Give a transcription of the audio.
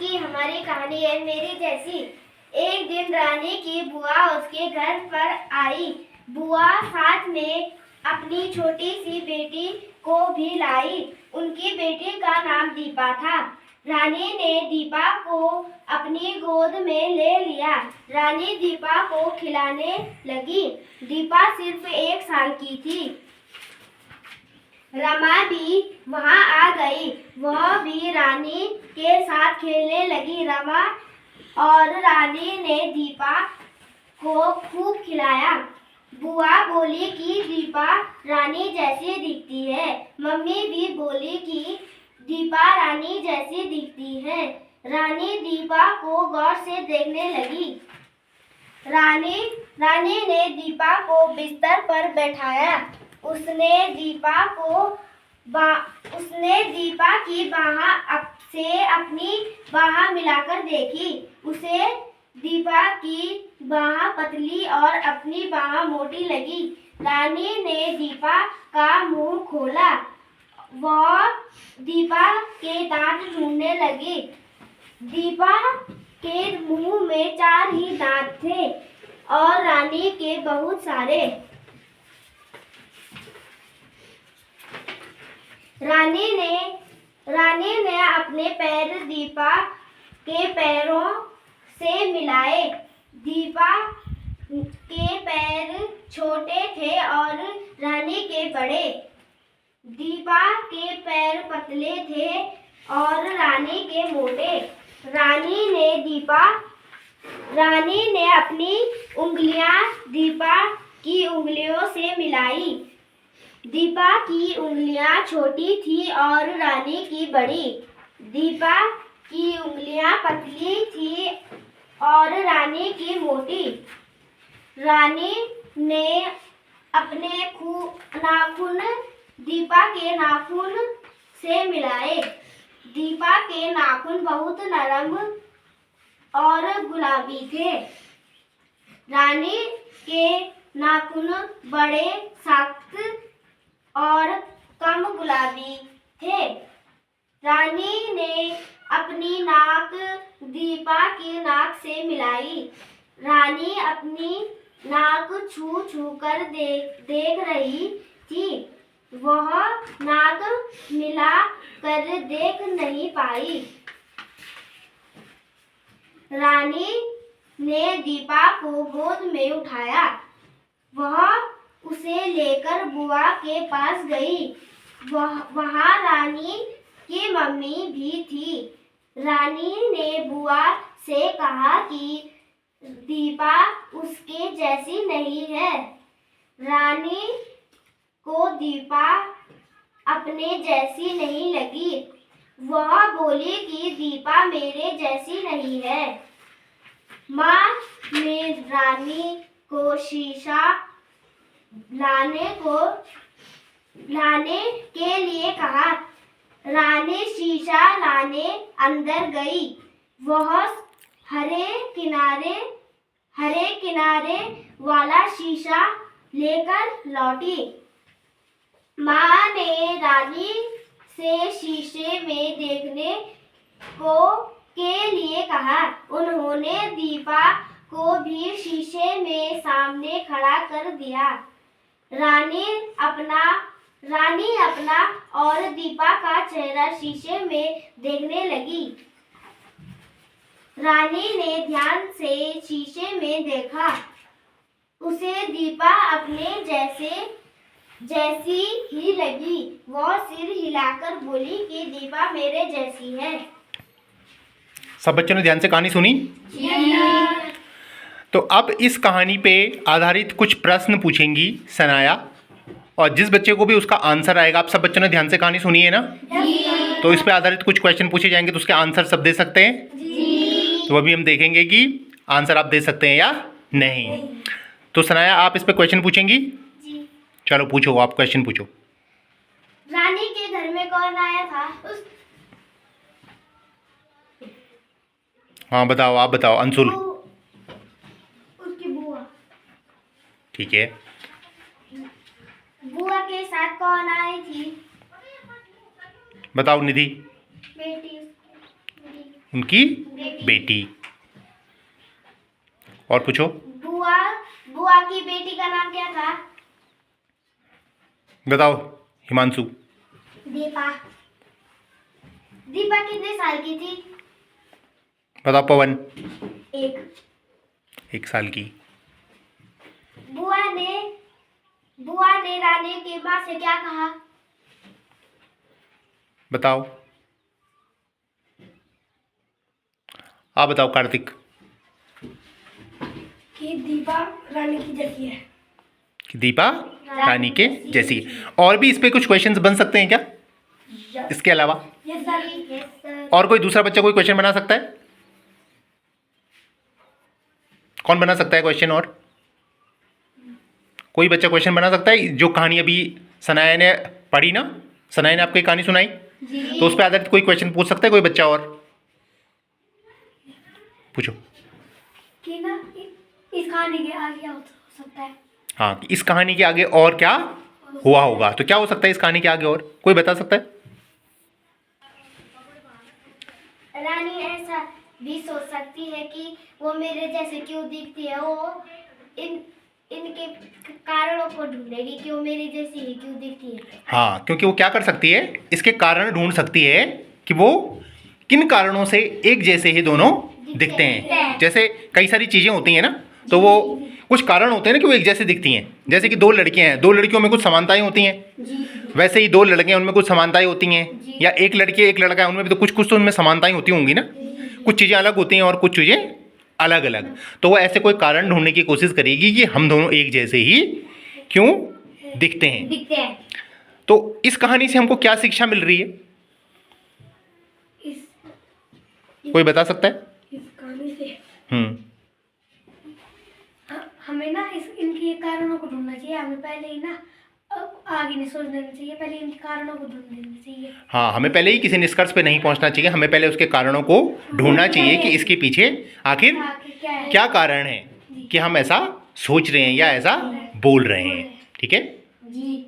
की हमारी कहानी है मेरी जैसी। एक दिन रानी की बुआ उसके घर पर आई। बुआ साथ में अपनी छोटी सी बेटी को भी लाई। उनकी बेटी का नाम दीपा था। रानी ने दीपा को अपनी गोद में ले लिया। रानी दीपा को खिलाने लगी। दीपा सिर्फ 1 साल की थी। रमा भी वहां आ गई। वह भी रानी के साथ खेलने लगी। रमा और रानी ने दीपा को खूब खिलाया। बुआ बोली कि दीपा रानी जैसी दिखती है। मम्मी भी बोली कि दीपा रानी जैसी दिखती है। रानी दीपा को गौर से देखने लगी। रानी ने दीपा को बिस्तर पर बैठाया। उसने दीपा की बाह से अपनी बाह मिलाकर देखी। उसे दीपा की बाह पतली और अपनी बाह मोटी लगी। रानी ने दीपा का मुंह खोला। वह दीपा के दांत ढूंढने लगी। दीपा के मुंह में 4 ही दांत थे और रानी के बहुत सारे। रानी ने अपने पैर दीपा के पैरों से मिलाए। दीपा के पैर छोटे थे और रानी के बड़े। दीपा के पैर पतले थे और रानी के मोटे। रानी ने अपनी उंगलियां दीपा की उंगलियों से मिलाई। दीपा की उंगलियां छोटी थी और रानी की बड़ी। दीपा की उंगलियां पतली थी और रानी की मोटी। रानी ने अपने नाखून दीपा के नाखून से मिलाए। दीपा के नाखून बहुत नरम और गुलाबी थे। रानी के नाखून बड़े सख्त और कम गुलाबी थे। रानी ने अपनी नाक दीपा की नाक से मिलाई। रानी अपनी नाक छू छू कर देख रही थी। वह नाक मिला कर देख नहीं पाई। रानी ने दीपा को गोद में उठाया। वह उसे लेकर बुआ के पास गई। वहां रानी की मम्मी भी थी। रानी ने बुआ से कहा कि दीपा उसके जैसी नहीं है। रानी को दीपा अपने जैसी नहीं लगी। वह बोली कि दीपा मेरे जैसी नहीं है। माँ ने रानी को शीशा लाने के लिए कहा। रानी शीशा लाने अंदर गई। वह हरे किनारे वाला शीशा लेकर लौटी। माँ ने रानी से शीशे में देखने के लिए कहा। उन्होंने दीपा को भी शीशे में सामने खड़ा कर दिया। रानी अपना और दीपा का चेहरा शीशे में देखने लगी। रानी ने ध्यान से शीशे में देखा। उसे दीपा अपने जैसी ही लगी। वह सिर हिलाकर बोली कि दीपा मेरे जैसी है। सब बच्चों ने ध्यान से कहानी सुनी? तो अब इस कहानी पे आधारित कुछ प्रश्न पूछेंगी सनाया, और जिस बच्चे को भी उसका आंसर आएगा, आप सब बच्चों ने ध्यान से कहानी सुनी है ना? तो इस पे आधारित कुछ क्वेश्चन पूछे जाएंगे, तो उसके आंसर सब दे सकते हैं? तो अभी हम देखेंगे कि आंसर आप दे सकते हैं या नहीं। तो सनाया, आप इस पे क्वेश्चन पूछेंगी? चलो पूछो, आप क्वेश्चन पूछो। रानी के घर में कौन आया था? हाँ बताओ, आप बताओ। अंशुल। उसकी बुआ। ठीक है। बुआ के साथ कौन आई थी? बताओ निधि। बेटी। उनकी बेटी। और पूछो। बुआ बुआ की बेटी का नाम क्या था? बताओ हिमांशु। दीपा। दीपा कितने साल की थी? बताओ पवन। 1 साल की। बुआ ने रानी की माँ से क्या कहा? बताओ। आप बताओ कार्तिक। कि दीपा रानी की जैसी है। कि दीपा रानी के जैसी है। और भी इस पे कुछ क्वेश्चंस बन सकते हैं क्या इसके अलावा? Yes sir. और कोई दूसरा बच्चा कोई क्वेश्चन बना सकता है? कौन बना सकता है क्वेश्चन? और कोई बच्चा क्वेश्चन बना सकता है? जो कहानी अभी सनाया ने पढ़ी ना, सनाया ने आपको एक कहानी सुनाई, तो उस पर आधारित कोई क्वेश्चन पूछ सकता है कोई बच्चा? और पूछो। कि ना इस कहानी के आगे क्या हो सकता है? हाँ, कि इस कहानी के आगे और क्या हुआ होगा, तो क्या हो सकता है इस कहानी के आगे? और कोई बता सकता है? रानी ऐसा भी सोच सकती है कि वो मेरे जैसे क्यों दिखती है। वो इनके कारणों को ढूंढेगी कि वो मेरी जैसी ही क्यों दिखती है। हाँ, क्योंकि वो क्या कर सकती है, इसके कारण ढूंढ सकती है कि वो किन कारणों से एक जैसे ही दोनों दिखते हैं। जैसे कई सारी चीज़ें होती हैं ना, तो वो कुछ कारण होते हैं ना कि वो एक जैसे दिखती हैं। जैसे कि 2 लड़कियां हैं, 2 लड़कियों में कुछ समानताएं होती हैं, वैसे ही 2 लड़के हैं उनमें कुछ समानताएं होती हैं। या एक लड़की एक लड़का है, उनमें भी तो कुछ तो उनमें समानताएं होती होंगी ना। कुछ चीज़ें अलग होती हैं और कुछ चीज़ें अलग अलग। तो वो ऐसे कोई कारण ढूंढने की कोशिश करेगी कि हम दोनों एक जैसे ही क्यों दिखते हैं। तो इस कहानी से हमको क्या शिक्षा मिल रही है? कोई बता सकता है? इस कहानी से हम्म हमें ना इनके कारणों को ढूंढना चाहिए। हमें पहले ही ना आगे नहीं सोच देना चाहिए, पहले इनके कारणों को ढूंढ लेना चाहिए। हाँ, हमें पहले ही किसी निष्कर्ष पे नहीं पहुंचना चाहिए, हमें पहले उसके कारणों को ढूंढना चाहिए कि इसके पीछे आखिर क्या कारण है कि हम ऐसा सोच रहे हैं या ऐसा बोल रहे हैं। ठीक है जी।